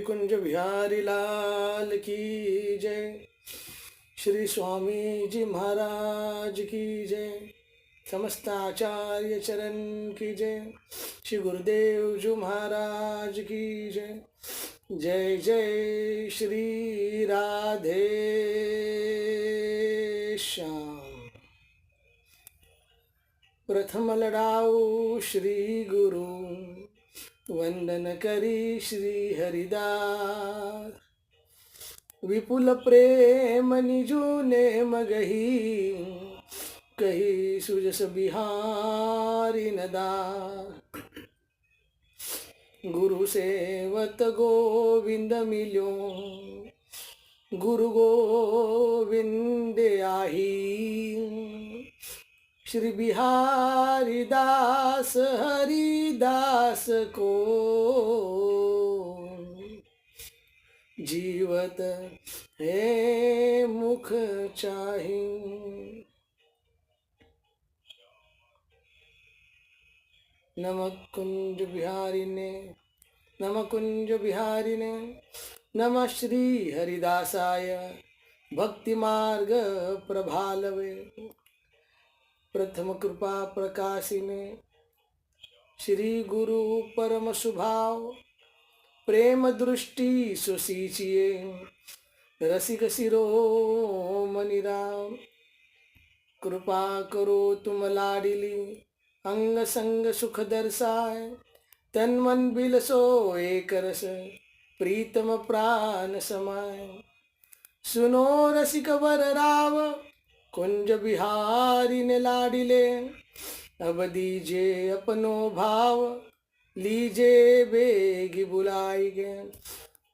कुंज बिहारी लाल की जय। श्री स्वामी जी महाराज की जय। समस्त आचार्य चरण की जय। श्री गुरुदेव जी महाराज की जय। जय जय श्री राधे श्याम। प्रथम लड़ाऊ श्री गुरु, वंदन करी श्री हरिदास। विपुल प्रेम निजु ने मगही, कही सुजस बिहारी नदार। गुरु सेवत गोविंद मिल्यो, गुरु गोविंद आही। श्री बिहारी दास हरिदास को, जीवत है मुख चाही। नमः कुंज बिहारी ने, नमः कुंज बिहारी ने, नमः श्री हरिदासाय भक्ति मार्ग प्रभालवे। प्रथम कृपा प्रकाशिने, श्री गुरु परम सुभाव। प्रेम दृष्टि सुसीचिए, रसिक शिरोमणि राम। कृपा करो तुम लाडिली, अंग संग सुख दर्शाय। तन मन बिलसो एक रस, प्रीतम प्राण समाय। सुनो रसिक वर राव, कुंज बिहारी ने लाडिले। अब दीजे अपनो भाव, लीजे बेगी बुलाई गे।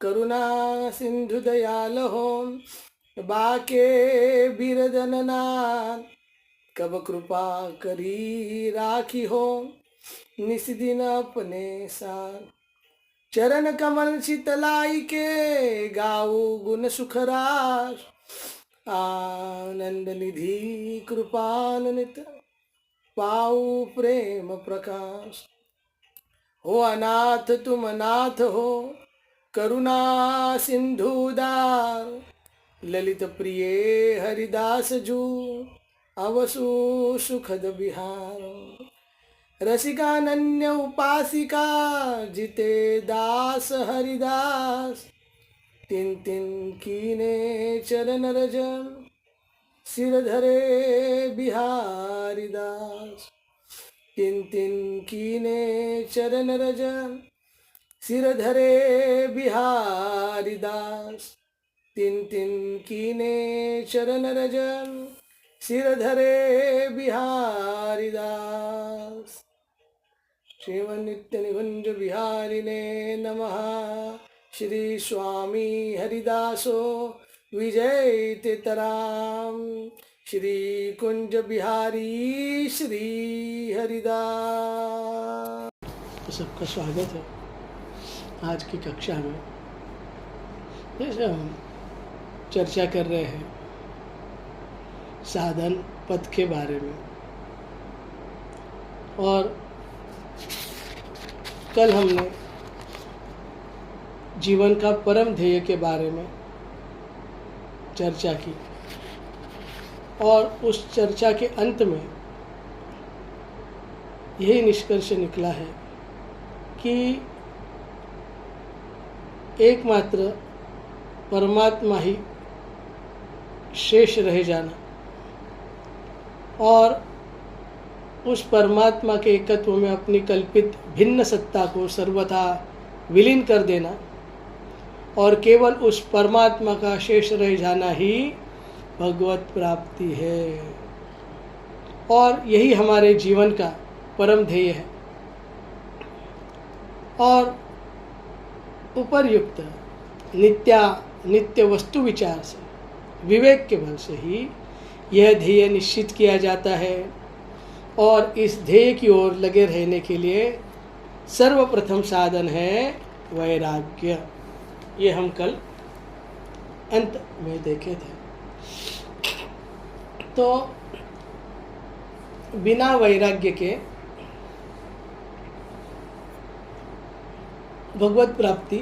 करुणा सिंधु दयाल हो, बाके बिरदन नाथ। कब कृपा करी राखी हो, निस दिन अपने साथ। चरण कमल शीतलाई के, गाऊ गुण सुखरास। आनंद निधि कृपान्वित, पाऊ प्रेम प्रकाश। हो अनाथ तुम नाथ हो, करुणा सिंधुदार। ललित प्रिय हरिदास जू, अवसु सुखद बिहार। रसिकानन्य उपासिका, जिते दास हरिदास। तिन तिन कीने चरण रज, सिर धरे बिहारी दास। तिन तिन कीने चरण रज, सिर धरे बिहारी दास। तिन तिन कीने चरण रज, सिर धरे बिहारी दास। श्रीमन नित्य निकुंज बिहारी ने नमः। श्री स्वामी हरिदासो विजय तेतराम। श्री कुंज बिहारी श्री हरिदास। तो सबका स्वागत है आज की कक्षा में। जैसे हम चर्चा कर रहे हैं साधन पथ के बारे में, और कल हमने जीवन का परम ध्येय के बारे में चर्चा की, और उस चर्चा के अंत में यही निष्कर्ष निकला है कि एकमात्र परमात्मा ही शेष रह जाना, और उस परमात्मा के एकत्व में अपनी कल्पित भिन्न सत्ता को सर्वथा विलीन कर देना, और केवल उस परमात्मा का शेष रह जाना ही भगवत प्राप्ति है। और यही हमारे जीवन का परम ध्येय है। और उपर्युक्त नित्य वस्तु विचार से, विवेक के बल से ही यह ध्येय निश्चित किया जाता है। और इस ध्येय की ओर लगे रहने के लिए सर्वप्रथम साधन है वैराग्य। ये हम कल अंत में देखे थे। तो बिना वैराग्य के भगवत प्राप्ति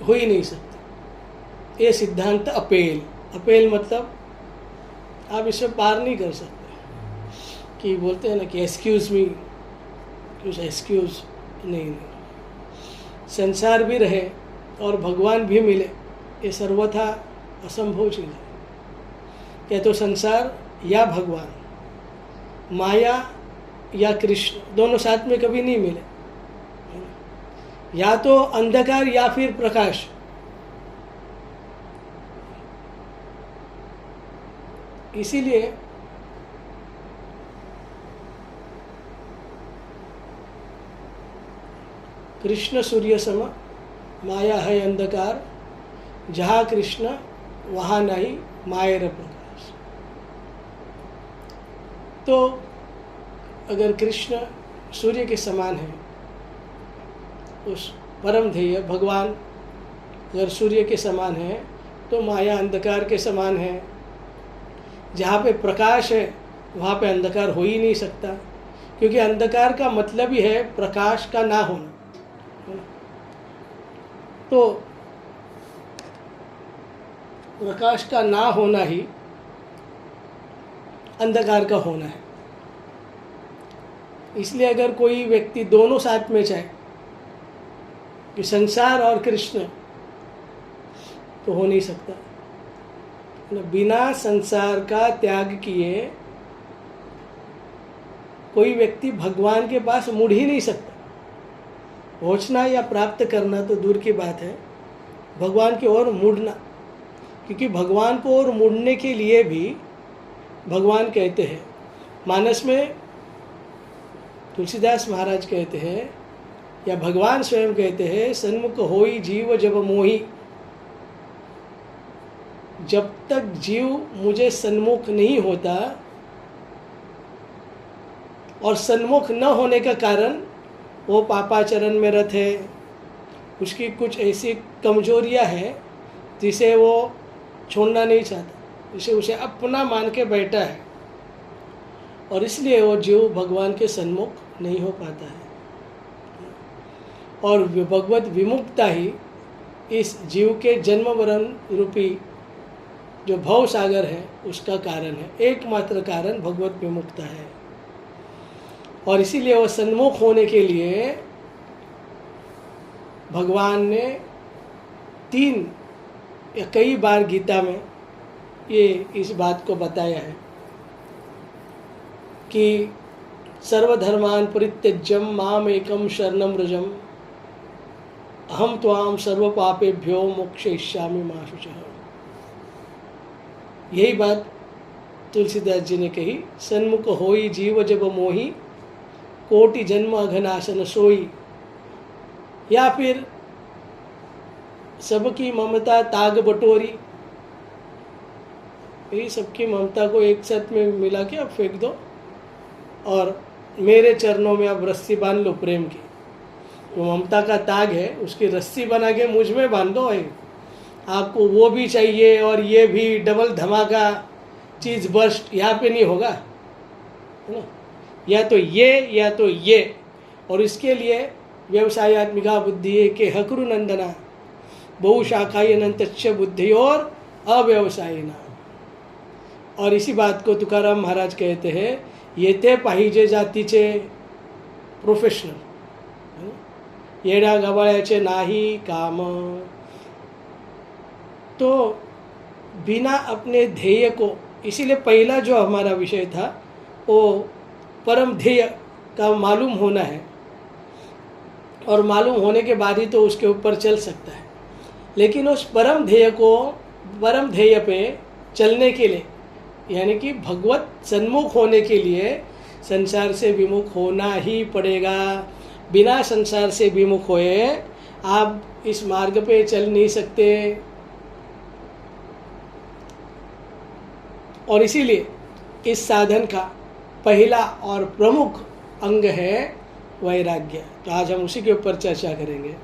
हो ही नहीं सकती। ये सिद्धांत अपेल, अपेल मतलब आप इससे पार नहीं कर सकते। कि बोलते हैं ना कि एक्सक्यूज़ मी, कुछ एक्सक्यूज़ नहीं। संसार भी रहे और भगवान भी मिले, ये सर्वथा असंभव चीज़ है। या तो संसार या भगवान, माया या कृष्ण, दोनों साथ में कभी नहीं मिले। या तो अंधकार या फिर प्रकाश। इसीलिए कृष्ण सूर्य सम, माया है अंधकार, जहाँ कृष्ण वहाँ नहीं मायर प्रकाश। तो अगर कृष्ण सूर्य के समान है, उस परम ध्येय भगवान अगर सूर्य के समान है, तो माया अंधकार के समान है। जहाँ पे प्रकाश है वहाँ पे अंधकार हो ही नहीं सकता, क्योंकि अंधकार का मतलब ही है प्रकाश का ना होना। तो प्रकाश का ना होना ही अंधकार का होना है। इसलिए अगर कोई व्यक्ति दोनों साथ में चाहे कि संसार और कृष्ण, तो हो नहीं सकता। बिना संसार का त्याग किए कोई व्यक्ति भगवान के पास मुड़ ही नहीं सकता। पहुंचना या प्राप्त करना तो दूर की बात है, भगवान की ओर मुड़ना। क्योंकि भगवान को ओर मुड़ने के लिए भी भगवान कहते हैं, मानस में तुलसीदास महाराज कहते हैं या भगवान स्वयं कहते हैं, सन्मुख होई जीव जब मोही। जब तक जीव मुझे सन्मुख नहीं होता, और सन्मुख न होने का कारण वो पापाचरण में रत है, उसकी कुछ ऐसी कमजोरियां हैं जिसे वो छोड़ना नहीं चाहता, जिसे उसे अपना मान के बैठा है, और इसलिए वो जीव भगवान के सन्मुख नहीं हो पाता है। और भगवत विमुक्ता ही इस जीव के जन्म मरण रूपी जो भव सागर है उसका कारण है, एकमात्र कारण भगवत विमुक्ता है। और इसीलिए वह सन्मुख होने के लिए भगवान ने 3 या कई बार गीता में ये इस बात को बताया है कि सर्वधर्मान परित्यज्यम माम एकम शरणम व्रजम अहम त्वाम सर्व पापेभ्यो मोक्षयिष्यामि मा शुचः। यही बात तुलसीदास जी ने कही, सन्मुख होई जीव जब मोही, कोटि जन्म अघनाशन सोई। या फिर सबकी ममता ताग बटोरी, यही सबकी ममता को एक साथ में मिला के अब फेंक दो और मेरे चरणों में अब रस्सी बांध लो प्रेम की। वो ममता का ताग है, उसकी रस्सी बना के मुझ में बांध दो। आपको वो भी चाहिए और ये भी, डबल धमाका चीज़ बर्स्ट यहाँ पे नहीं होगा, है ना। या तो ये, और इसके लिए व्यवसायत्मिका बुद्धि के हकुरु नंदना बहुशाखाई अनंतच्छ बुद्धि और अव्यवसायिना। और इसी बात को तुकाराम महाराज कहते हैं, येते पाहिजे जातीचे प्रोफेशनल, येड्या गबाळ्याचे नाही काम। तो बिना अपने ध्येय को, इसीलिए पहला जो हमारा विषय था वो परम ध्येय का मालूम होना है, और मालूम होने के बाद ही तो उसके ऊपर चल सकता है। लेकिन उस परम ध्येय पे चलने के लिए, यानी कि भगवत सन्मुख होने के लिए संसार से विमुख होना ही पड़ेगा। बिना संसार से विमुख होए आप इस मार्ग पे चल नहीं सकते। और इसीलिए इस साधन का पहला और प्रमुख अंग है वैराग्य। तो आज हम उसी के ऊपर चर्चा करेंगे।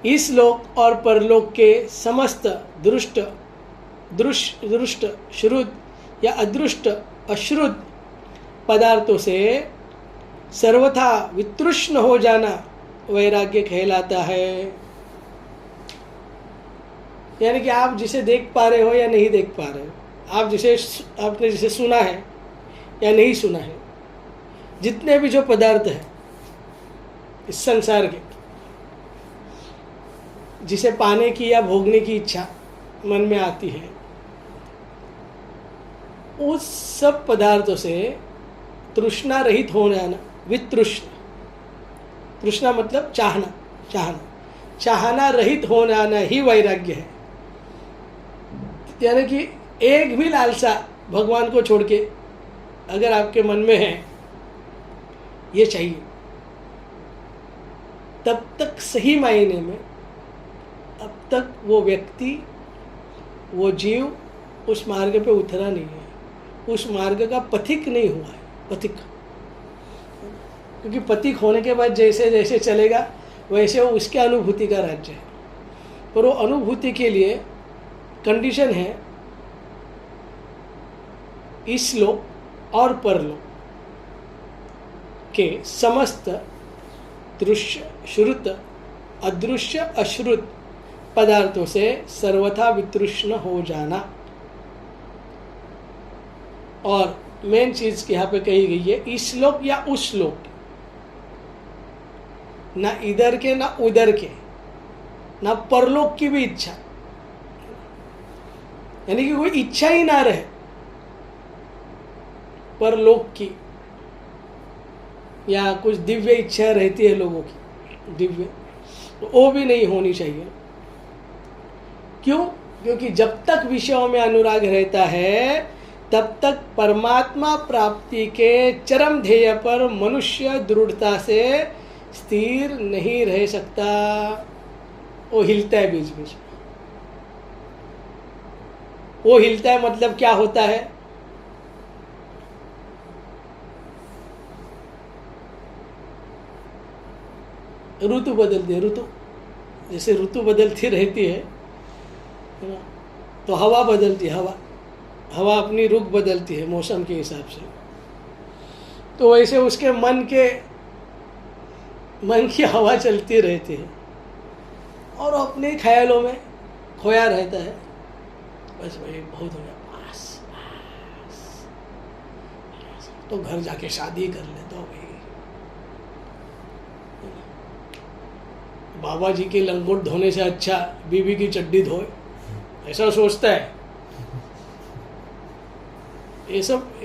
इस लोक और परलोक के समस्त दृष्ट, श्रुत या अदृष्ट अश्रुत पदार्थों से सर्वथा वितृष्ण हो जाना वैराग्य कहलाता है। यानी कि आप जिसे देख पा रहे हो या नहीं देख पा रहे हो, आपने जिसे सुना है या नहीं सुना है, जितने भी जो पदार्थ हैं इस संसार के, जिसे पाने की या भोगने की इच्छा मन में आती है, उस सब पदार्थों से तृष्णा रहित हो जाना, वितृष्ण, तृष्णा मतलब चाहना रहित हो जाना ही वैराग्य है। यानी कि एक भी लालसा भगवान को छोड़ के अगर आपके मन में है, ये चाहिए, तब तक सही मायने में अब तक वो व्यक्ति, वो जीव उस मार्ग पे उतरा नहीं है, उस मार्ग का पथिक नहीं हुआ है। पथिक, क्योंकि पथिक होने के बाद जैसे जैसे चलेगा वैसे वो उसके अनुभूति का राज्य है। पर वो अनुभूति के लिए कंडीशन है इस लोक और परलोक के समस्त दृश्य श्रुत अदृश्य अश्रुत पदार्थों से सर्वथा वितृष्ण हो जाना। और मेन चीज यहाँ पे कही गई है, इस लोक या उस लोक, ना इधर के ना उधर के, ना परलोक की भी इच्छा, यानी कि कोई इच्छा ही ना रहे परलोक की, या कुछ दिव्य इच्छा रहती है लोगों की दिव्य, तो वो भी नहीं होनी चाहिए। क्यों? क्योंकि जब तक विषयों में अनुराग रहता है तब तक परमात्मा प्राप्ति के चरम ध्येय पर मनुष्य दृढ़ता से स्थिर नहीं रह सकता। वो हिलता है बीच बीच में। वो हिलता है मतलब क्या होता है? ऋतु बदलती है, ऋतु जैसे ऋतु बदलती रहती है ना, तो हवा बदलती है, हवा अपनी रुख बदलती है मौसम के हिसाब से। तो वैसे उसके मन की हवा चलती रहती है और अपने ख्यालों में खोया रहता है। बस भाई बहुत हो गया, बस तो घर जाके शादी कर ले तो भाई, बाबा जी के लंगोट धोने से अच्छा बीवी की चड्डी धोए, ऐसा सोचता है। ये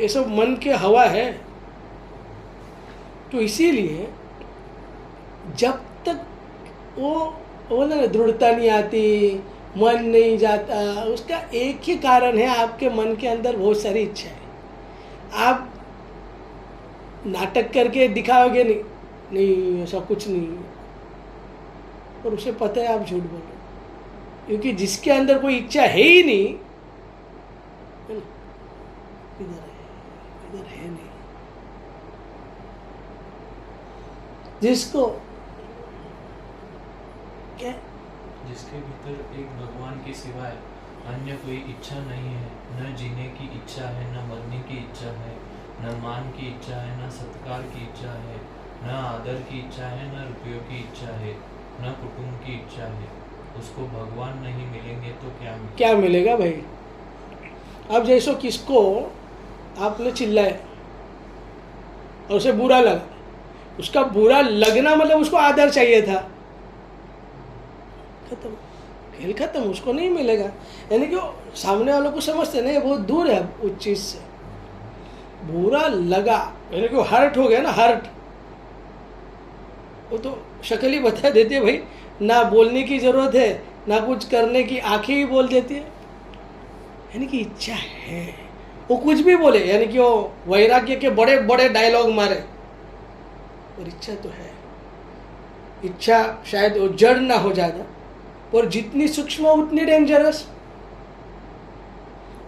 सब मन के हवा है। तो इसीलिए जब तक वो ना दृढ़ता नहीं आती, मन नहीं जाता, उसका एक ही कारण है, आपके मन के अंदर बहुत सारी इच्छा है। आप नाटक करके दिखाओगे नहीं ऐसा कुछ नहीं, और उसे पता है आप झूठ बोल रहे हो, क्योंकि जिसके अंदर कोई इच्छा है ही नहीं, है ना, इधर है नहीं। जिसके भीतर एक भगवान के सिवाय अन्य कोई इच्छा नहीं है, न जीने की इच्छा है, न मरने की इच्छा है, न मान की इच्छा है, न सत्कार की इच्छा है, न आदर की इच्छा है, न रुपयों की इच्छा है, न कुटुंब की इच्छा है, उसको भगवान नहीं मिलेंगे तो क्या मिलेगा भाई? अब जैसो किसको आपने चिल्लाया और उसे बुरा लगा, उसका बुरा लगना मतलब उसको आदर चाहिए था, खत्म, खेल खत्म, उसको नहीं मिलेगा। यानी कि सामने वालों को समझते नहीं, बहुत दूर है उस चीज से। बुरा लगा यानी कि हर्ट हो गया ना, हर्ट, वो तो शक्ल ही बता देती है भाई, ना बोलने की जरूरत है ना कुछ करने की, आंखें ही बोल देती है। यानी कि इच्छा है, वो कुछ भी बोले, यानी कि वो वैराग्य के बड़े बड़े डायलॉग मारे, और इच्छा तो है। इच्छा शायद वो जड़ ना हो ज़्यादा, और जितनी सूक्ष्म उतनी डेंजरस।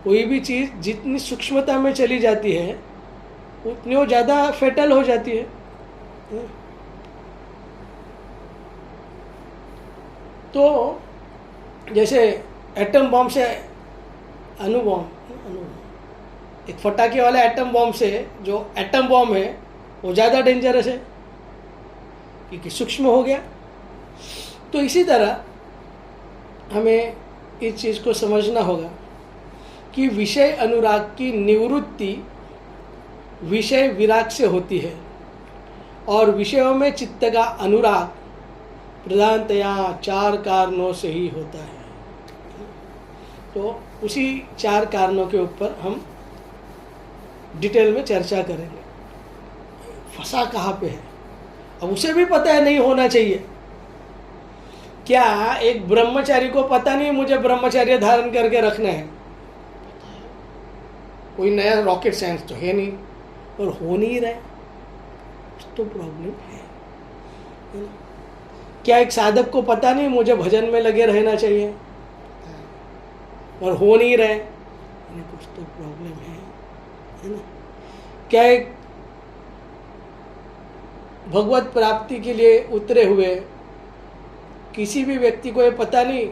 कोई भी चीज़ जितनी सूक्ष्मता में चली जाती है उतनी वो ज़्यादा फेटल हो जाती है। तो जैसे एटम बॉम्ब से एक फटाके वाले एटम बॉम्ब से जो एटम बॉम्ब है वो ज़्यादा डेंजरस है क्योंकि सूक्ष्म हो गया। तो इसी तरह हमें इस चीज़ को समझना होगा कि विषय अनुराग की निवृत्ति विषय विराग से होती है और विषयों में चित्त का अनुराग प्रधानतया 4 कारणों से ही होता है। तो उसी 4 कारणों के ऊपर हम डिटेल में चर्चा करेंगे। फंसा कहाँ पे है, अब उसे भी पता है नहीं होना चाहिए। क्या एक ब्रह्मचारी को पता नहीं मुझे ब्रह्मचर्य धारण करके रखना है? कोई नया रॉकेट साइंस तो है नहीं, और हो नहीं रहा है तो प्रॉब्लम है ना? क्या एक साधक को पता नहीं मुझे भजन में लगे रहना चाहिए और हो नहीं रहा है? कुछ तो प्रॉब्लम है ना? क्या एक भगवत प्राप्ति के लिए उतरे हुए किसी भी व्यक्ति को ये पता नहीं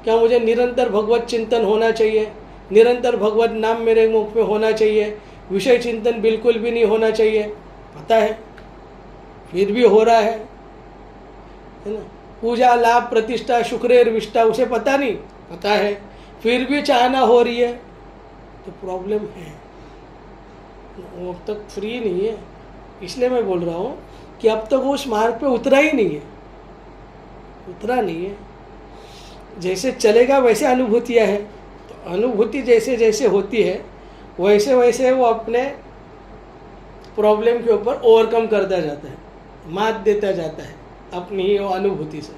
क्या मुझे निरंतर भगवत चिंतन होना चाहिए, निरंतर भगवत नाम मेरे मुख में होना चाहिए, विषय चिंतन बिल्कुल भी नहीं होना चाहिए? पता है, फिर भी हो रहा है ना? पूजा लाभ प्रतिष्ठा शुक्रेर विष्ठा उसे पता नहीं, पता है, फिर भी चाहना हो रही है, तो प्रॉब्लम है। वो अब तक फ्री नहीं है। इसलिए मैं बोल रहा हूँ कि अब तक वो उस मार्ग पे उतरा ही नहीं है, उतरा नहीं है। जैसे चलेगा वैसे अनुभूतियाँ हैं, तो अनुभूति जैसे जैसे होती है वैसे वैसे वो अपने प्रॉब्लम के ऊपर ओवरकम करता जाता है, मात देता जाता है अपनी ही वो अनुभूति से।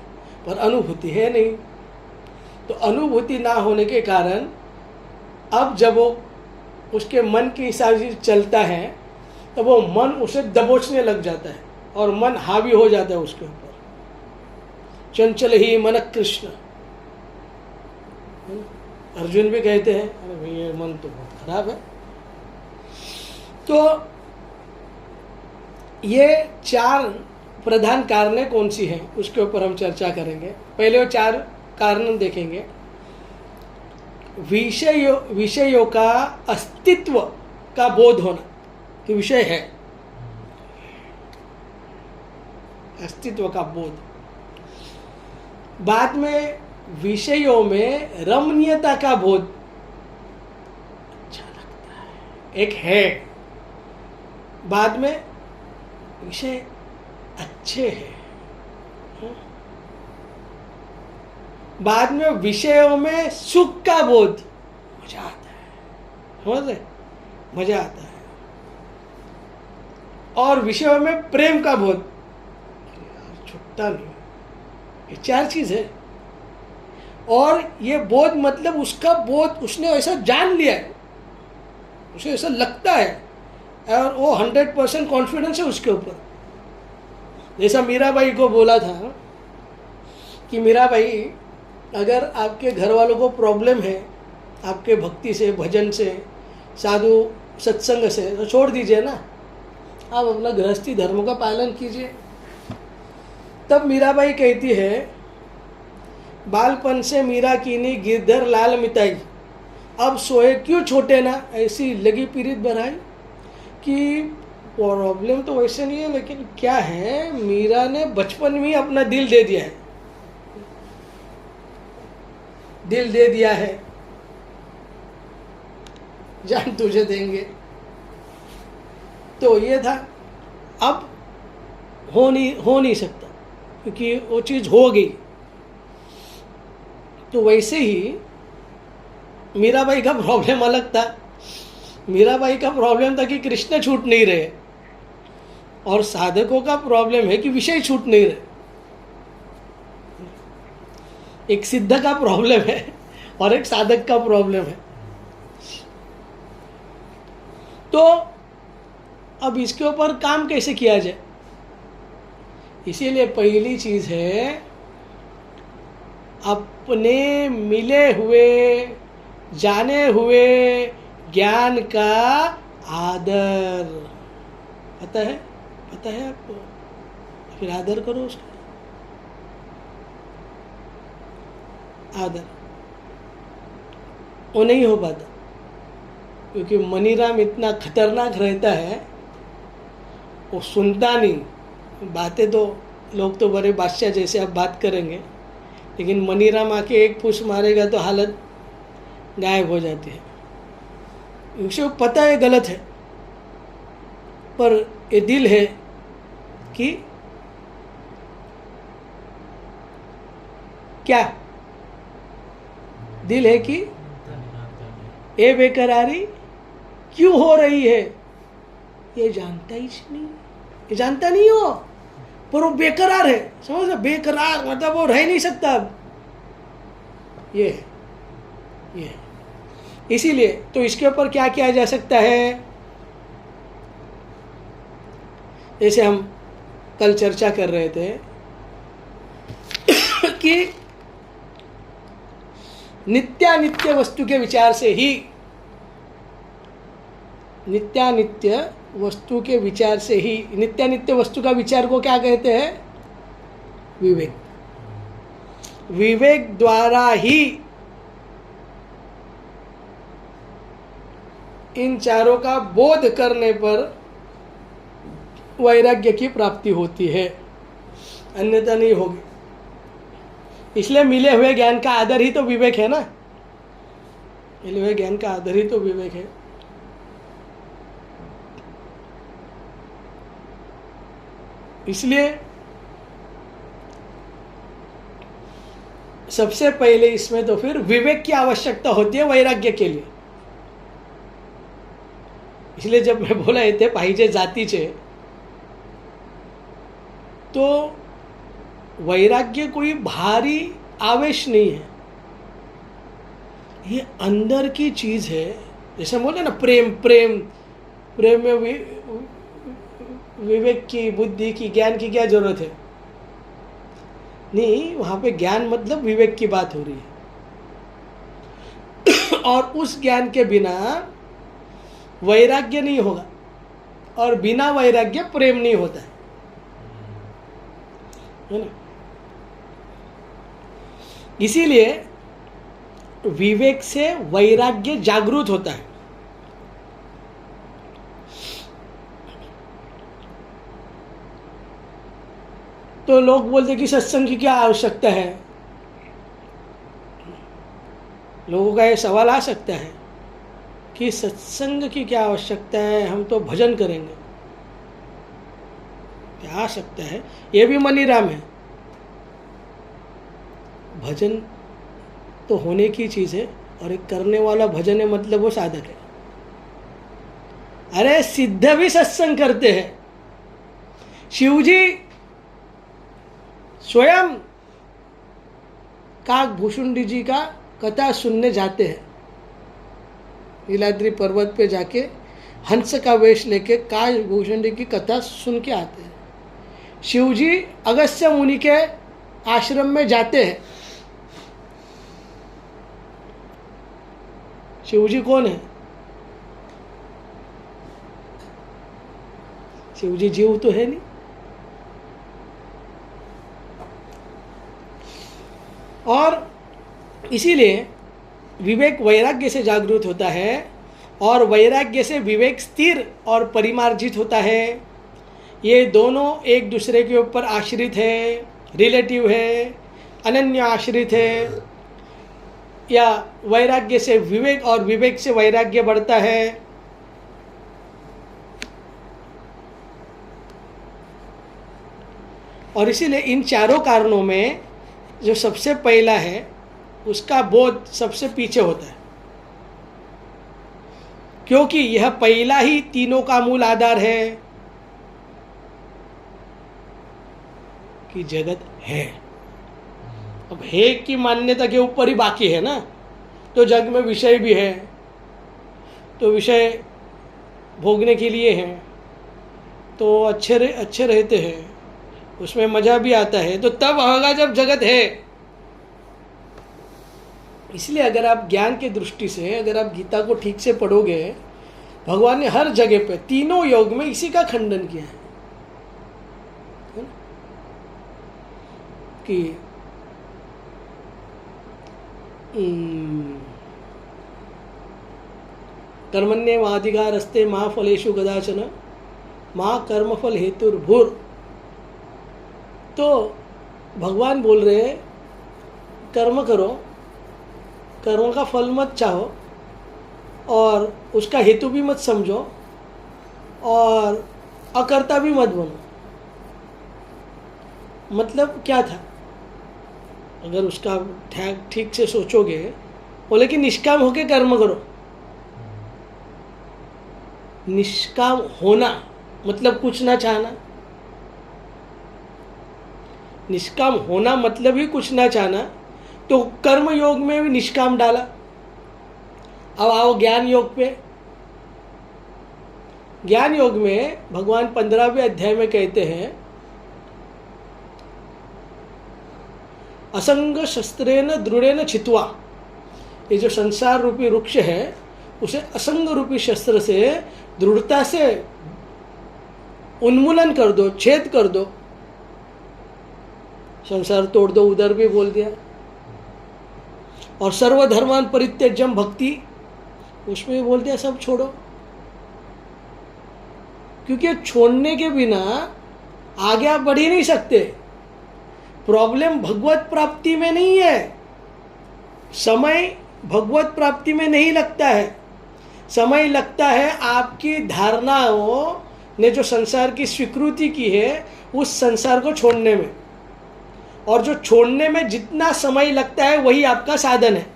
पर अनुभूति है नहीं, तो अनुभूति ना होने के कारण अब जब वो उसके मन के हिसाब से चलता है तो वो मन उसे दबोचने लग जाता है और मन हावी हो जाता है उसके ऊपर। चंचल ही मन कृष्ण, अर्जुन भी कहते हैं अरे भाई ये मन तो बहुत खराब है। तो ये 4 प्रधान कारण कौन सी हैं उसके ऊपर हम चर्चा करेंगे। पहले वो 4 कारण देखेंगे। विषयों का अस्तित्व का बोध होना कि विषय है, अस्तित्व का बोध। बाद में विषयों में रमणीयता का बोध, अच्छा लगता है, एक है। बाद में विषय अच्छे हैं। बाद में विषयों में सुख का बोध, मजा आता है, समझ रहे, मजा आता है। और विषयों में प्रेम का बोध, छुट्टा नहीं। ये 4 चीज है। और ये बोध मतलब उसका बोध उसने ऐसा जान लिया है, उसे ऐसा लगता है और वो 100% कॉन्फिडेंस है उसके ऊपर। जैसा मीराबाई को बोला था कि मीराबाई अगर आपके घर वालों को प्रॉब्लम है आपके भक्ति से, भजन से, साधु सत्संग से, तो छोड़ दीजिए ना, आप अपना गृहस्थी धर्म का पालन कीजिए। तब मीराबाई कहती है, बालपन से मीरा कीनी गिरधर लाल मिताई, अब सोए क्यों छोटे ना ऐसी लगी पीरित भराई। कि प्रॉब्लम तो वैसे नहीं है, लेकिन क्या है, मीरा ने बचपन में ही अपना दिल दे दिया है, दिल दे दिया है, जान तुझे देंगे। तो ये था, अब हो नहीं सकता क्योंकि वो चीज़ हो गई। तो वैसे ही मीराबाई का प्रॉब्लम अलग था। मीराबाई का प्रॉब्लम था कि कृष्ण छूट नहीं रहे, और साधकों का प्रॉब्लम है कि विषय छूट नहीं रहे। एक सिद्ध का प्रॉब्लम है और एक साधक का प्रॉब्लम है। तो अब इसके ऊपर काम कैसे किया जाए, इसीलिए पहली चीज है अपने मिले हुए जाने हुए ज्ञान का आदर। पता है आपको, फिर आदर करो उसका। आदर वो नहीं हो पाता क्योंकि मनीराम इतना खतरनाक रहता है, वो सुनता नहीं बातें। तो लोग तो बड़े बादशाह जैसे आप बात करेंगे, लेकिन मनीराम आके एक पुश मारेगा तो हालत गायब हो जाती है। उसे पता है गलत है, पर ये दिल है कि क्या, दिल है कि ये बेकरारी क्यों हो रही है, ये जानता ही नहीं, ये जानता नहीं हो, पर वो बेकरार है। समझ लो, बेकरार मतलब वो रह नहीं सकता अब, ये है। इसीलिए तो इसके ऊपर क्या किया जा सकता है, जैसे हम कल चर्चा कर रहे थे कि नित्यानित्य वस्तु के विचार से ही, नित्यानित्य वस्तु के विचार से ही, नित्यानित्य वस्तु का विचार को क्या कहते हैं, विवेक। विवेक द्वारा ही इन चारों का बोध करने पर वैराग्य की प्राप्ति होती है, अन्यथा नहीं होगी। इसलिए मिले हुए ज्ञान का आधार ही तो विवेक है ना, मिले हुए ज्ञान का आधार ही तो विवेक है। इसलिए सबसे पहले इसमें तो फिर विवेक की आवश्यकता होती है वैराग्य के लिए। इसलिए जब मैं बोला येथे पाहिजे जातीचे, तो वैराग्य कोई भारी आवेश नहीं है, ये अंदर की चीज है। जैसे बोले ना प्रेम, प्रेम प्रेम में विवेक की, बुद्धि की, ज्ञान की क्या जरूरत है? नहीं, वहां पे ज्ञान मतलब विवेक की बात हो रही है। और उस ज्ञान के बिना वैराग्य नहीं होगा, और बिना वैराग्य प्रेम नहीं होता है ना। इसीलिए विवेक से वैराग्य जागृत होता है। तो लोग बोलते कि सत्संग की क्या आवश्यकता है, लोगों का ये सवाल आ सकता है कि सत्संग की क्या आवश्यकता है, हम तो भजन करेंगे। क्या आ सकता है, ये भी मनीराम है। भजन तो होने की चीज है, और एक करने वाला भजन है, मतलब वो साधक है। अरे सिद्ध भी सत्संग करते हैं। शिवजी स्वयं काक भूषुंडी जी का कथा सुनने जाते हैं, नीलाद्री पर्वत पे जाके हंस का वेश लेके काक भूषुंडी की कथा सुन के आते हैं। शिवजी अगस्त्य मुनि के आश्रम में जाते हैं। शिवजी कौन है? शिवजी जीव तो है नहीं। और इसीलिए विवेक वैराग्य से जागृत होता है, और वैराग्य से विवेक स्थिर और परिमार्जित होता है। ये दोनों एक दूसरे के ऊपर आश्रित है, रिलेटिव है, अनन्य आश्रित है। या वैराग्य से विवेक और विवेक से वैराग्य बढ़ता है। और इसीलिए इन चारों कारणों में जो सबसे पहला है उसका बोध सबसे पीछे होता है, क्योंकि यह पहला ही तीनों का मूल आधार है कि जगत है। अब है की मान्यता के ऊपर ही बाकी है ना, तो जग में विषय भी है, तो विषय भोगने के लिए हैं, तो अच्छे रहते हैं, उसमें मजा भी आता है, तो तब होगा जब जगत है। इसलिए अगर आप ज्ञान की दृष्टि से, अगर आप गीता को ठीक से पढ़ोगे, भगवान ने हर जगह पे तीनों योग में इसी का खंडन किया है कि कर्मण्येवाधिकारस्ते मा फलेषु कदाचन मा कर्मफल हेतुर्भुर। तो भगवान बोल रहे हैं कर्म करो, कर्म का फल मत चाहो और उसका हेतु भी मत समझो और अकर्ता भी मत बनो। मतलब क्या था? अगर उसका ठीक से सोचोगे, बोले कि निष्काम होके कर्म करो। निष्काम होना मतलब कुछ ना चाहना। निष्काम होना मतलब ही कुछ ना चाहना। तो कर्म योग में भी निष्काम डाला। अब आओ ज्ञान योग पे। ज्ञान योग में भगवान 15वें अध्याय में कहते हैं, असंग शस्त्रेण दृढ़ेन छित्वा। ये जो संसार रूपी वृक्ष है उसे असंग रूपी शस्त्र से दृढ़ता से उन्मूलन कर दो, छेद कर दो। संसार तोड़ दो, उधर भी बोल दिया। और सर्वधर्मान परित्यज्यम भक्ति, उसमें भी बोल दिया सब छोड़ो। क्योंकि छोड़ने के बिना आगे आप बढ़ ही नहीं सकते। प्रॉब्लम भगवत प्राप्ति में नहीं है, समय भगवत प्राप्ति में नहीं लगता है। समय लगता है आपकी धारणाओं ने जो संसार की स्वीकृति की है उस संसार को छोड़ने में। और जो छोड़ने में जितना समय लगता है वही आपका साधन है।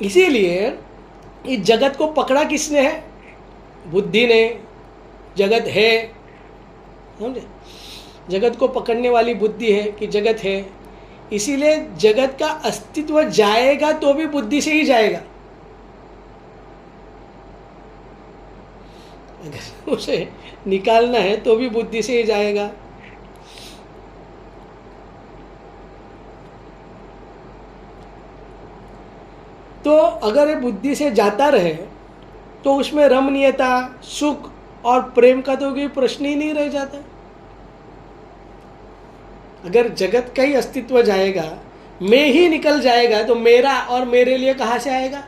इसीलिए इस जगत को पकड़ा किसने है? बुद्धि ने। जगत है, समझे? जगत को पकड़ने वाली बुद्धि है कि जगत है। इसीलिए जगत का अस्तित्व जाएगा तो भी बुद्धि से ही जाएगा। अगर उसे निकालना है तो भी बुद्धि से ही जाएगा। तो अगर ये बुद्धि से जाता रहे तो उसमें रमणीयता, सुख और प्रेम का तो कोई प्रश्न ही नहीं रह जाता। अगर जगत का ही अस्तित्व जाएगा, मैं ही निकल जाएगा, तो मेरा और मेरे लिए कहाँ से आएगा?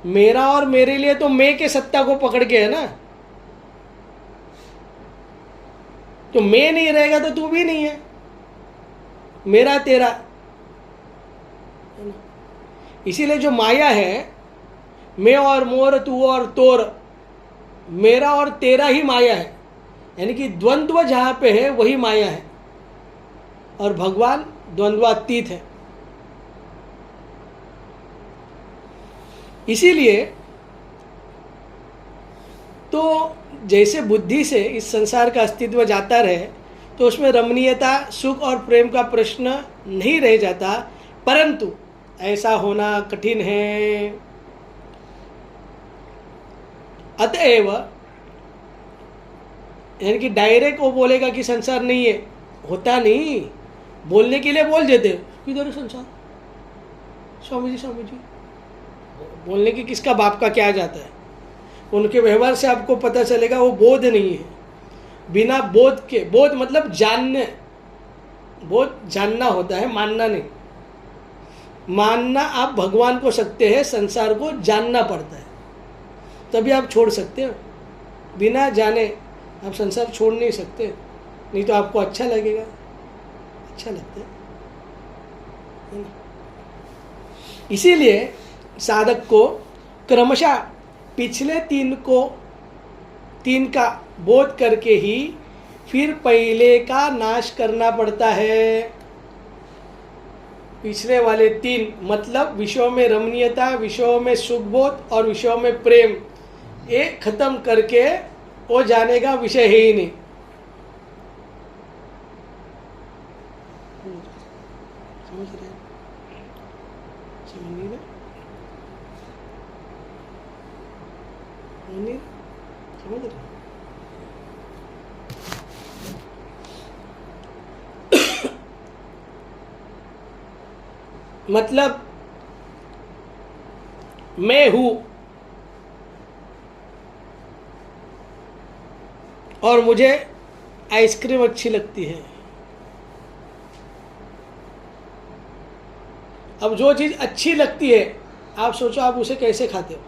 मेरा और मेरे लिए तो मैं के सत्ता को पकड़ के है ना। तो मैं नहीं रहेगा तो तू भी नहीं है, मेरा तेरा। इसीलिए जो माया है, मैं और मोर, तू और तोर, मेरा और तेरा ही माया है। यानी कि द्वंद्व जहाँ पे है वही माया है। और भगवान द्वंद्वातीत है। इसीलिए तो जैसे बुद्धि से इस संसार का अस्तित्व जाता रहे तो उसमें रमणीयता, सुख और प्रेम का प्रश्न नहीं रह जाता। परंतु ऐसा होना कठिन है। अतएव यानी कि डायरेक्ट वो बोलेगा कि संसार नहीं है, होता नहीं। बोलने के लिए बोल देते, किधर है संसार? स्वामी जी बोलने की किसका बाप का क्या जाता है? उनके व्यवहार से आपको पता चलेगा वो बोध नहीं है। बिना बोध के, बोध मतलब जानने, बोध जानना होता है, मानना नहीं। मानना आप भगवान को सकते हैं, संसार को जानना पड़ता है, तभी आप छोड़ सकते हो। बिना जाने आप संसार छोड़ नहीं सकते। नहीं तो आपको अच्छा लगेगा, अच्छा लगता है ना? इसीलिए साधक को क्रमशः पिछले तीन का बोध करके ही फिर पहले का नाश करना पड़ता है। पिछले वाले 3 मतलब विषयों में रमणीयता, विषयों में सुखबोध और विषयों में प्रेम, ये खत्म करके वो जानेगा विषय है ही नहीं। समझ रहे हैं? समझ नहीं रहे? समझ रहे? मतलब मैं हूं और मुझे आइसक्रीम अच्छी लगती है। अब जो चीज़ अच्छी लगती है, आप सोचो आप उसे कैसे खाते हो?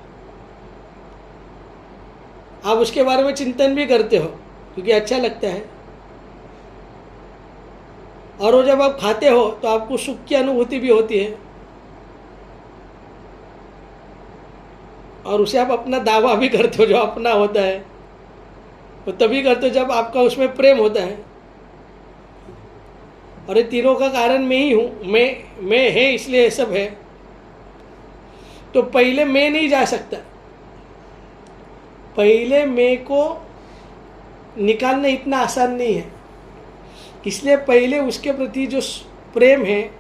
आप उसके बारे में चिंतन भी करते हो क्योंकि अच्छा लगता है, और वो जब आप खाते हो तो आपको सुख की अनुभूति भी होती है, और उसे आप अपना दावा भी करते हो, जो अपना होता है वो तभी करते हो जब आपका उसमें प्रेम होता है। और ये तीनों का कारण मैं ही हूँ, मैं है इसलिए ये सब है। तो पहले मैं नहीं जा सकता, पहले मैं को निकालना इतना आसान नहीं है, इसलिए पहले उसके प्रति जो प्रेम है,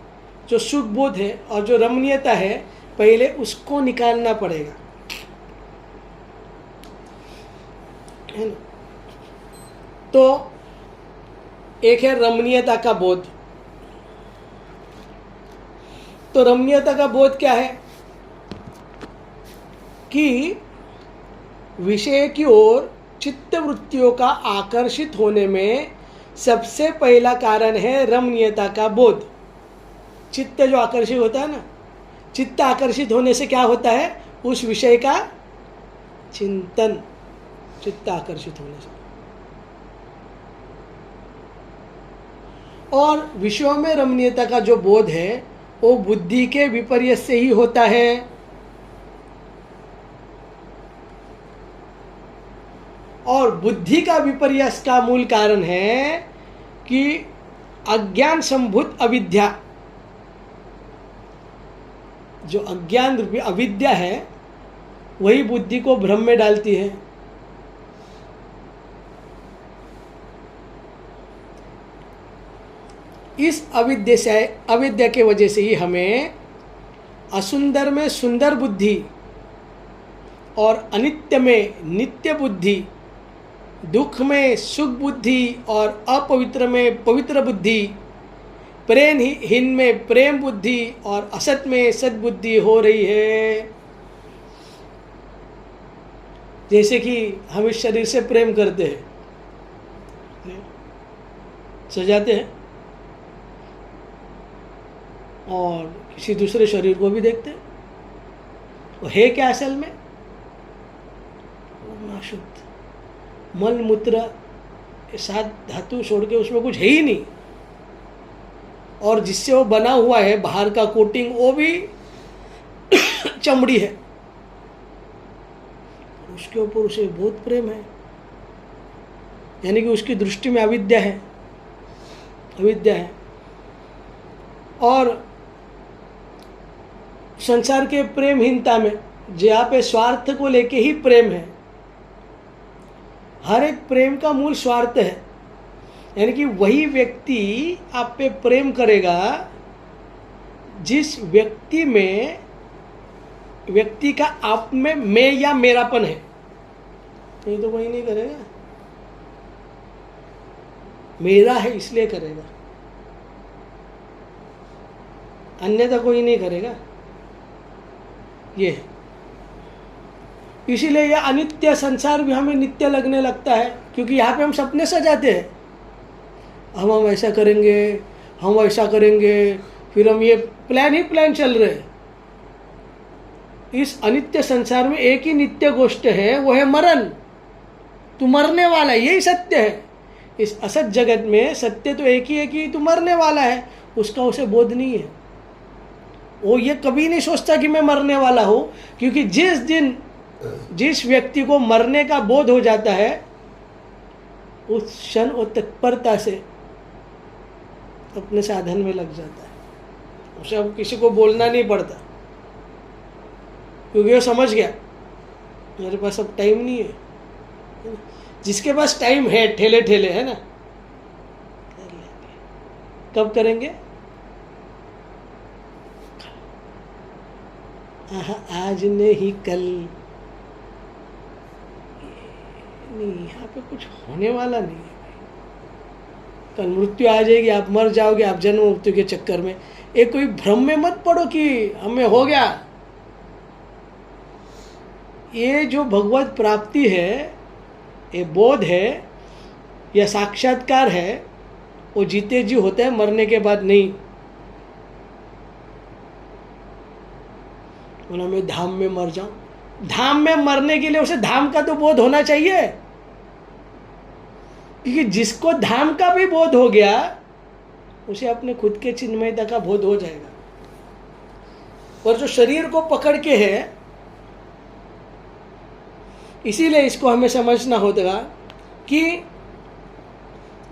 जो सुख बोध है और जो रमणीयता है, पहले उसको निकालना पड़ेगा, है ना। तो एक है रमणीयता का बोध। तो रमणीयता का बोध क्या है कि विषय की ओर चित्त वृत्तियों का आकर्षित होने में सबसे पहला कारण है रमणीयता का बोध। चित्त जो आकर्षित होता है ना, चित्त आकर्षित होने से क्या होता है, उस विषय का चिंतन, चित्त आकर्षित होने से। और विषयों में रमणीयता का जो बोध है वो बुद्धि के विपर्य से ही होता है। और बुद्धि का विपर्यास का मूल कारण है कि अज्ञान संभूत अविद्या, जो अज्ञान रूपी अविद्या है वही बुद्धि को भ्रम में डालती है। इस अविद्या के वजह से ही हमें असुंदर में सुंदर बुद्धि और अनित्य में नित्य बुद्धि, दुख में सुख बुद्धि और अपवित्र में पवित्र बुद्धि, प्रेमहीन में प्रेम बुद्धि और असत में सत बुद्धि हो रही है। जैसे कि हम इस शरीर से प्रेम करते हैं, सजाते हैं, और किसी दूसरे शरीर को भी देखते हैं, वो है क्या असल में, वो नाशुद्ध मल मूत्र सात धातु छोड़ के उसमें कुछ है ही नहीं। और जिससे वो बना हुआ है, बाहर का कोटिंग वो भी चमड़ी है, उसके ऊपर उसे बहुत प्रेम है, यानी कि उसकी दृष्टि में अविद्या है, अविद्या है। और संसार के प्रेमहीनता में जहाँ पे स्वार्थ को लेके ही प्रेम है, हर एक प्रेम का मूल स्वार्थ है, यानी कि वही व्यक्ति आप पे प्रेम करेगा जिस व्यक्ति में, व्यक्ति का आप में मैं या मेरापन है। नहीं तो कोई नहीं करेगा, मेरा है इसलिए करेगा, अन्यथा कोई नहीं करेगा। ये है, इसीलिए यह अनित्य संसार भी हमें नित्य लगने लगता है, क्योंकि यहाँ पे हम सपने सजाते हैं, हम ऐसा करेंगे, हम ऐसा करेंगे, फिर हम ये प्लान ही प्लान चल रहे हैं। इस अनित्य संसार में एक ही नित्य गोष्ठ है, वो है मरण। तू मरने वाला है, यही सत्य है। इस असत जगत में सत्य तो एक ही है कि तू मरने वाला है, उसका उसे बोध नहीं है। वो ये कभी नहीं सोचता कि मैं मरने वाला हूँ, क्योंकि जिस दिन जिस व्यक्ति को मरने का बोध हो जाता है, उस क्षण और तत्परता से अपने साधन में लग जाता है। उसे अब किसी को बोलना नहीं पड़ता, क्योंकि वो समझ गया मेरे पास अब टाइम नहीं है। जिसके पास टाइम है, ठेले ठेले है ना, कर लेंगे। कब करेंगे? आज नहीं कल नहीं, यहाँ पे कुछ होने वाला नहीं है। कल मृत्यु आ जाएगी, आप मर जाओगे, आप जन्म मृत्यु के चक्कर में। एक कोई भ्रम में मत पड़ो कि हमें हो गया। ये जो भगवत प्राप्ति है, ये बोध है या साक्षात्कार है, वो जीते जी होता है, मरने के बाद नहीं। बोला मैं धाम में मर जाऊं, धाम में मरने के लिए उसे धाम का तो बोध होना चाहिए, क्योंकि जिसको धाम का भी बोध हो गया उसे अपने खुद के चिन्मयता का बोध हो जाएगा। और जो शरीर को पकड़ के है, इसीलिए इसको हमें समझना होगा कि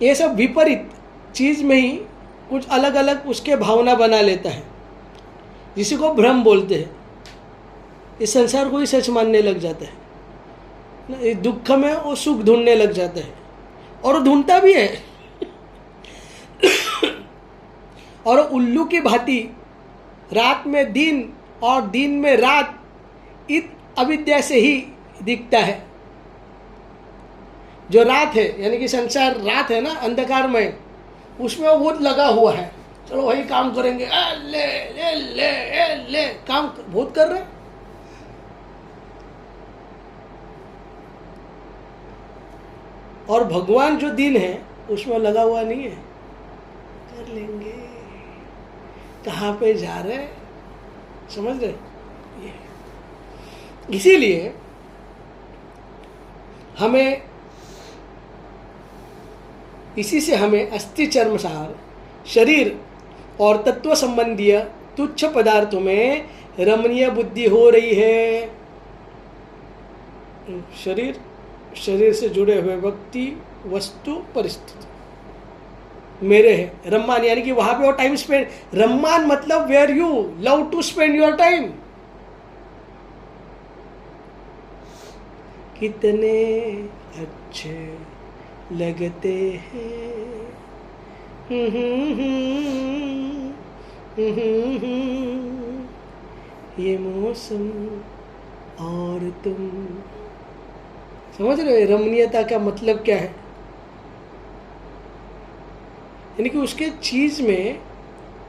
ये सब विपरीत चीज में ही कुछ अलग अलग उसके भावना बना लेता है, जिसी को भ्रम बोलते हैं। इस संसार को ही सच मानने लग जाता है, इस दुख में वो सुख ढूंढने लग जाता है, और वो ढूंढता भी है। और उल्लू की भांति रात में दिन और दिन में रात इस अविद्या से ही दिखता है। जो रात है यानी कि संसार रात है ना, अंधकार में, उसमें वो बहुत लगा हुआ है, चलो वही काम करेंगे, ले ले ले ले, ले काम बहुत कर रहे हैं। और भगवान जो दिन है उसमें लगा हुआ नहीं है, कर लेंगे, कहाँ पे जा रहे, समझ रहे। इसीलिए हमें, इसी से हमें अस्थि चर्मसार शरीर और तत्व संबंधीय तुच्छ पदार्थों में रमणीय बुद्धि हो रही है। शरीर, शरीर से जुड़े हुए व्यक्ति, वस्तु, परिस्थिति मेरे है। रम्मान यानी कि वहां पे वो टाइम स्पेंड, रम्मान मतलब where you love to spend your time. कितने अच्छे लगते हैं, ये मौसम और तुम। समझ रहे हो रमणीयता का मतलब क्या है? यानी कि उसके चीज में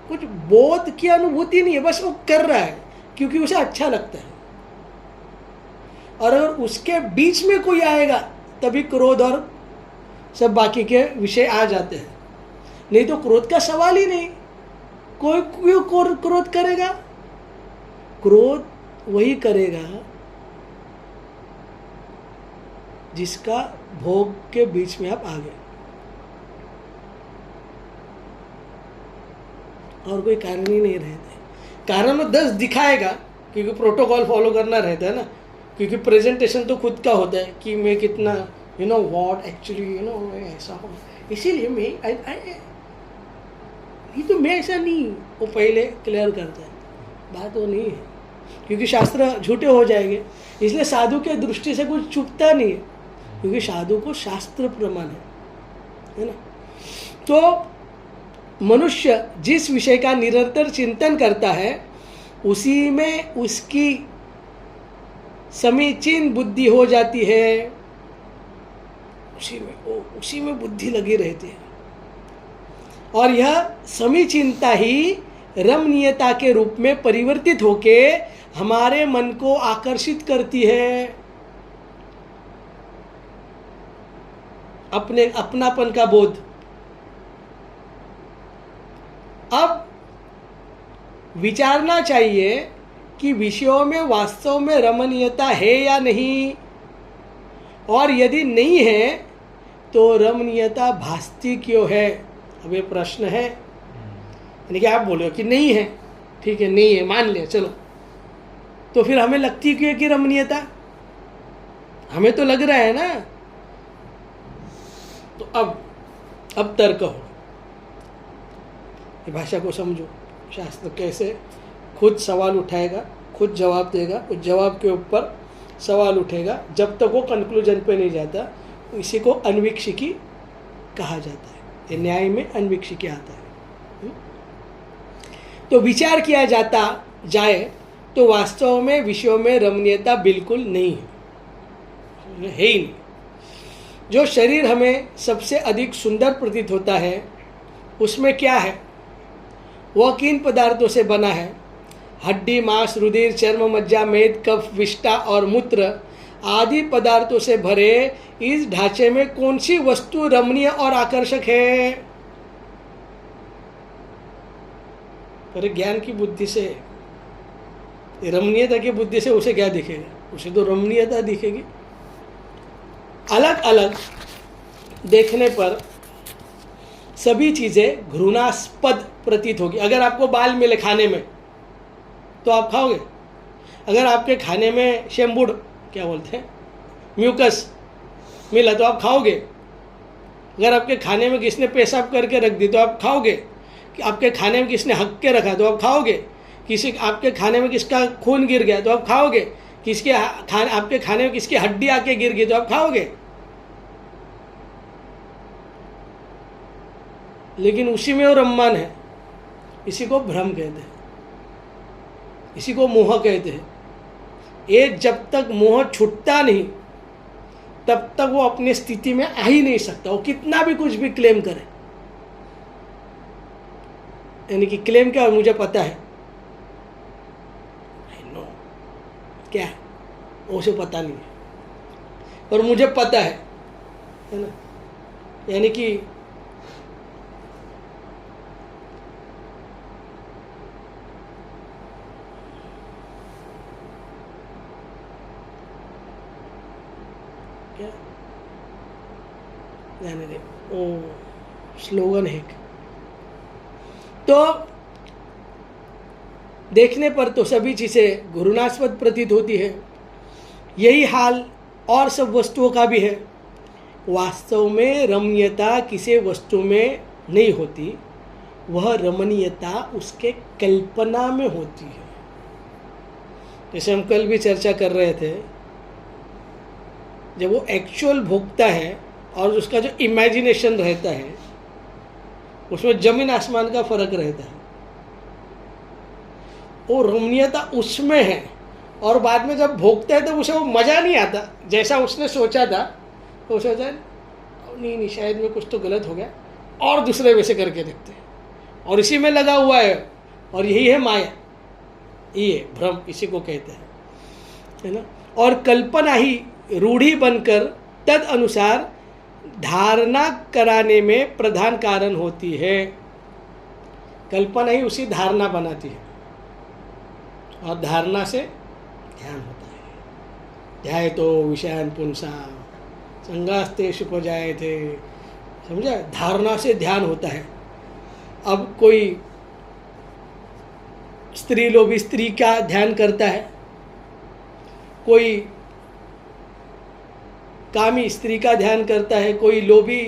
कुछ बोध की अनुभूति नहीं है, बस वो कर रहा है क्योंकि उसे अच्छा लगता है। और अगर उसके बीच में कोई आएगा तभी क्रोध और सब बाकी के विषय आ जाते हैं, नहीं तो क्रोध का सवाल ही नहीं। कोई क्यों क्रोध करेगा? क्रोध वही करेगा जिसका भोग के बीच में आप आ गए, और कोई कारण ही नहीं रहते। कारण वो 10 दिखाएगा क्योंकि प्रोटोकॉल फॉलो करना रहता है ना, क्योंकि प्रेजेंटेशन तो खुद का होता है कि मैं कितना व्हाट एक्चुअली ऐसा हो, इसीलिए मैं नहीं तो मैं ऐसा नहीं, वो पहले क्लियर करता है। बात वो नहीं है, क्योंकि शास्त्र झूठे हो जाएंगे। इसलिए साधु के दृष्टि से कुछ चुपता नहीं है, क्योंकि साधु को शास्त्र प्रमाण है ना। तो मनुष्य जिस विषय का निरंतर चिंतन करता है उसी में उसकी समीचीन बुद्धि हो जाती है, उसी में बुद्धि लगी रहती है। और यह समीचीनता ही रमणीयता के रूप में परिवर्तित होके हमारे मन को आकर्षित करती है। अपने अपनापन का बोध। अब विचारना चाहिए कि विषयों में वास्तव में रमणीयता है या नहीं, और यदि नहीं है तो रमणीयता भासती क्यों है। अब ये प्रश्न है, यानी कि आप बोलो कि नहीं है, ठीक है नहीं है, मान लिया चलो, तो फिर हमें लगती क्यों है कि रमणीयता? हमें तो लग रहा है ना। तो अब तर्क हो, ये भाषा को समझो। शास्त्र कैसे खुद सवाल उठाएगा, खुद जवाब देगा, उस जवाब के ऊपर सवाल उठेगा, जब तक वो कंक्लूजन पे नहीं जाता। इसी को अन्वीक्षिकी कहा जाता है। ये न्याय में अन्वीक्षिकी आता है। तो विचार किया जाता जाए तो वास्तव में विषयों में रमणीयता बिल्कुल नहीं है ही नहीं। जो शरीर हमें सबसे अधिक सुंदर प्रतीत होता है उसमें क्या है? वह किन पदार्थों से बना है? हड्डी, मांस, रुधिर, चर्म, मज्जा, मेद, कफ, विष्ठा और मूत्र आदि पदार्थों से भरे इस ढांचे में कौन सी वस्तु रमणीय और आकर्षक है? पर ज्ञान की बुद्धि से, रमणीयता की बुद्धि से उसे क्या दिखेगा? उसे तो रमणीयता दिखेगी। अलग अलग देखने पर सभी चीज़ें घृणास्पद प्रतीत होगी। अगर आपको बाल मिले खाने में तो आप खाओगे? अगर आपके खाने में शेम्बुड, क्या बोलते हैं, म्यूकस मिला तो आप खाओगे? अगर आपके खाने में किसने पेशाब करके रख दी तो आप खाओगे? कि आपके खाने में किसने हक के रखा तो आप खाओगे? किसी आपके खाने में किसका खून गिर गया तो आप खाओगे? आपके खाने में किसकी हड्डी आके गिर गई तो आप खाओगे? लेकिन उसी में वो रम्मान है। इसी को भ्रम कहते हैं, इसी को मोह कहते हैं। ये जब तक मोह छूटता नहीं तब तक वो अपनी स्थिति में आ ही नहीं सकता, वो कितना भी कुछ भी क्लेम करे। यानी कि क्लेम क्या, और मुझे पता है, नो क्या है वो उसे पता नहीं है, और मुझे पता है ना। यानी कि क्या जाने दे, ओ स्लोगन है। तो देखने पर तो सभी चीज़ें घृणास्पद प्रतीत होती है। यही हाल और सब वस्तुओं का भी है। वास्तव में रमणीयता किसी वस्तु में नहीं होती, वह रमणीयता उसके कल्पना में होती है। जैसे हम कल भी चर्चा कर रहे थे, जब वो एक्चुअल भोगता है और उसका जो इमेजिनेशन रहता है उसमें जमीन आसमान का फर्क रहता है। वो रमणीयता उसमें है, और बाद में जब भोगता है तो उसे वो मज़ा नहीं आता जैसा उसने सोचा था। तो उसे सोचा नहीं शायद में कुछ तो गलत हो गया, और दूसरे वैसे करके देखते हैं, और इसी में लगा हुआ है। और यही है माया, ये भ्रम इसी को कहते हैं, है ना। और कल्पना ही रूढ़ी बनकर तद अनुसार धारणा कराने में प्रधान कारण होती है। कल्पना ही उसी धारणा बनाती है, और धारणा से ध्यान होता है। ध्याय तो विषयान पुंसा संगास्ते उपजाए थे, समझा। धारणा से ध्यान होता है। अब कोई स्त्री लोभी स्त्री का ध्यान करता है, कोई कामी स्त्री का ध्यान करता है, कोई लोभी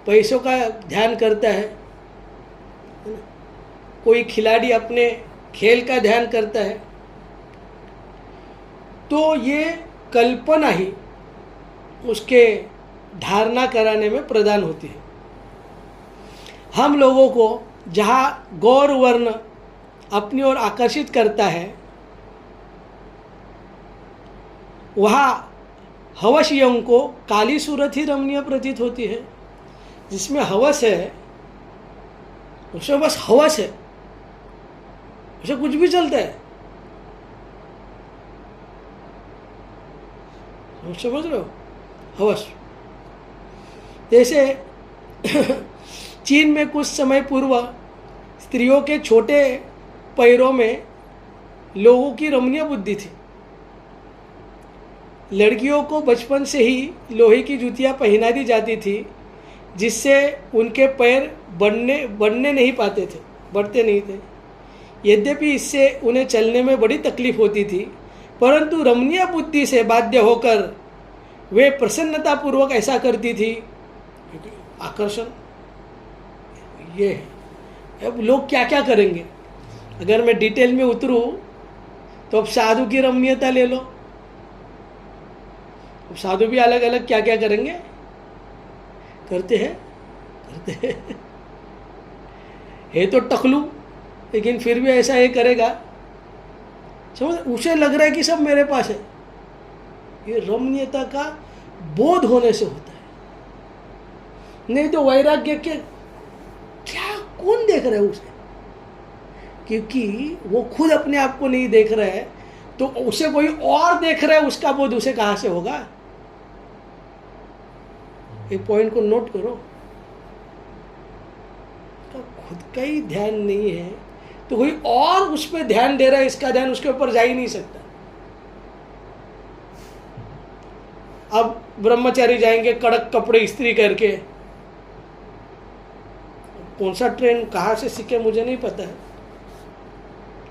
पैसों का ध्यान करता है, कोई खिलाड़ी अपने खेल का ध्यान करता है। तो ये कल्पना ही उसके धारणा कराने में प्रदान होती है। हम लोगों को जहाँ गौर वर्ण अपनी ओर आकर्षित करता है, वहाँ हवसियों को काली सूरत ही रमणीय प्रतीत होती है। जिसमें हवस है उसमें बस हवस है, उसे कुछ भी चलता है। समझ रहे हो? हवस। जैसे चीन में कुछ समय पूर्व स्त्रियों के छोटे पैरों में लोगों की रमणीय बुद्धि थी। लड़कियों को बचपन से ही लोहे की जूतियाँ पहना दी जाती थी, जिससे उनके पैर बढ़ने नहीं पाते थे, बढ़ते नहीं थे। यद्यपि इससे उन्हें चलने में बड़ी तकलीफ होती थी, परंतु रमणीय बुद्धि से बाध्य होकर वे प्रसन्नतापूर्वक ऐसा करती थी। आकर्षण ये है। अब लोग क्या क्या करेंगे, अगर मैं डिटेल में उतरूँ तो अब साधु की रमणीयता ले लो। अब साधु भी अलग अलग क्या क्या करेंगे, करते हैं है तो टकलू, लेकिन फिर भी ऐसा ये करेगा, समझ। उसे लग रहा है कि सब मेरे पास है। ये रमणीयता का बोध होने से होता है। नहीं तो वैराग्य के क्या, कौन देख रहा है उसे, क्योंकि वो खुद अपने आप को नहीं देख रहा है, तो उसे कोई और देख रहा है, उसका बोध उसे कहाँ से होगा। एक पॉइंट को नोट करो, तो खुद का ही ध्यान नहीं है तो कोई और उस पर ध्यान दे रहा है, इसका ध्यान उसके ऊपर जा ही नहीं सकता। ब्रह्मचारी जाएंगे कड़क कपड़े इस्त्री करके। कौन सा ट्रेंड कहाँ से सीखे मुझे नहीं पता है,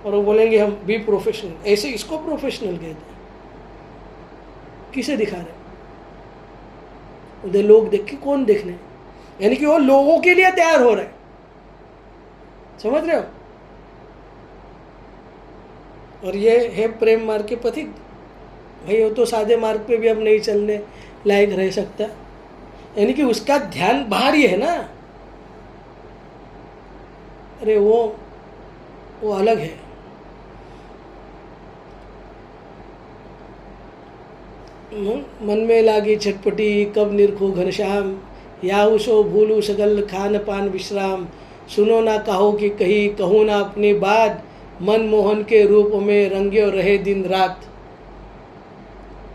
और वो बोलेंगे हम बी प्रोफेशनल, ऐसे इसको प्रोफेशनल कहते हैं। किसे दिखा रहे? उधर लोग देख के कौन देखने, यानी कि वो लोगों के लिए तैयार हो रहे हैं, समझ रहे हो? और ये है प्रेम मार्ग के पथिक। भाई वो तो सादे मार्ग पे भी अब नहीं चलने लायक रह सकता, यानी कि उसका ध्यान बाहर ही है ना। अरे वो अलग है। मन में लागी छटपटी कब निरखो घनश्याम, याऊ सो भूलू सगल खान पान विश्राम, सुनो ना कहो कि कही कहूँ ना अपनी बात, मनमोहन के रूप में रंगे रहे दिन रात।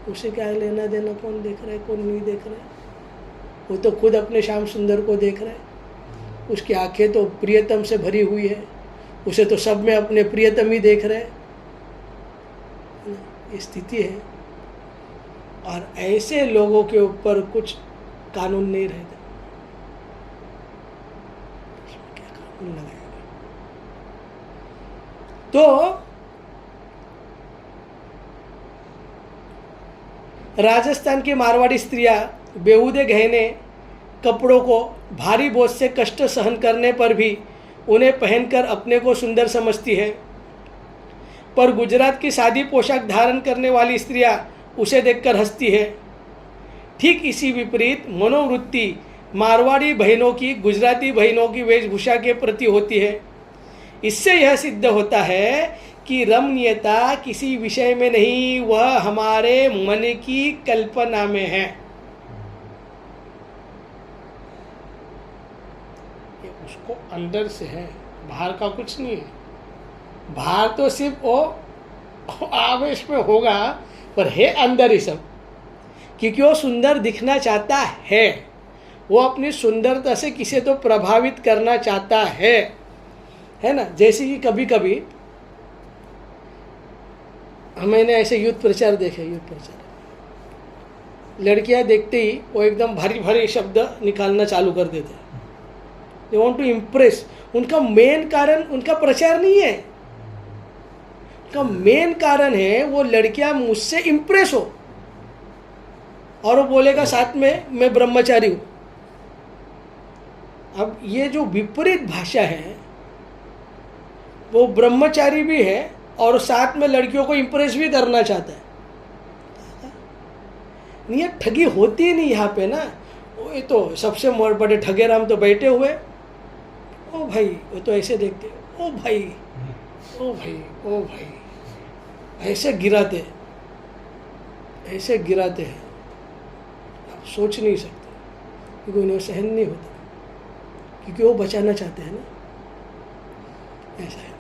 उसे क्या लेना देना, कौन देख रहा है कौन नहीं देख रहा है? वो तो खुद अपने श्याम सुंदर को देख रहा है। उसकी आंखें तो प्रियतम से भरी हुई है, उसे तो सब में अपने प्रियतम ही देख रहे हैं। ये स्थिति है, और ऐसे लोगों के ऊपर कुछ कानून नहीं रहता। क्या कानून लगाएगा? तो राजस्थान की मारवाड़ी स्त्रियां बेहुदे गहने कपड़ों को भारी बोझ से कष्ट सहन करने पर भी उन्हें पहनकर अपने को सुंदर समझती है, पर गुजरात की सादी पोशाक धारण करने वाली स्त्रियां उसे देखकर हंसती है। ठीक इसी विपरीत मनोवृत्ति मारवाड़ी बहनों की गुजराती बहनों की वेशभूषा के प्रति होती है। इससे यह सिद्ध होता है कि रमणीयता किसी विषय में नहीं, वह हमारे मन की कल्पना में है। ये उसको अंदर से है, बाहर का कुछ नहीं है। बाहर तो सिर्फ वो आवेश में होगा, पर है अंदर ही सब, क्योंकि वो सुंदर दिखना चाहता है। वो अपनी सुंदरता से किसी तो प्रभावित करना चाहता है ना। जैसे कि कभी कभी मैंने ऐसे युद्ध प्रचार देखे, युद्ध प्रचार लड़कियां देखते ही वो एकदम भारी भारी शब्द निकालना चालू कर देते हैं। They want to impress. उनका मेन कारण उनका प्रचार नहीं है, उनका मेन कारण है वो लड़कियां मुझसे इम्प्रेस हो, और वो बोलेगा साथ में मैं ब्रह्मचारी हूं। अब ये जो विपरीत भाषा है, वो ब्रह्मचारी भी है और साथ में लड़कियों को इम्प्रेस भी करना चाहता है। नहीं, ये ठगी होती नहीं यहाँ पे ना। वो तो सबसे बड़े ठगेराम तो बैठे हुए, ओ भाई, वो तो ऐसे देखते, ओ भाई ओ भाई ओ भाई, ऐसे गिराते हैं। आप सोच नहीं सकते, क्योंकि उन्हें सहन नहीं होता, क्योंकि वो बचाना चाहते हैं ना। ऐसा है।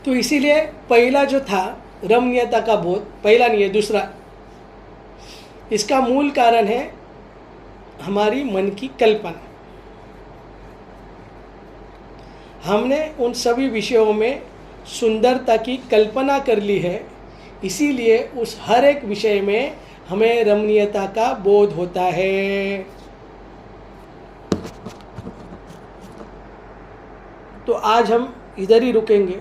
तो इसीलिए पहला जो था रमणीयता का बोध, पहला नहीं है, दूसरा, इसका मूल कारण है हमारी मन की कल्पना। हमने उन सभी विषयों में सुंदरता की कल्पना कर ली है, इसीलिए उस हर एक विषय में हमें रमणीयता का बोध होता है। तो आज हम इधर ही रुकेंगे।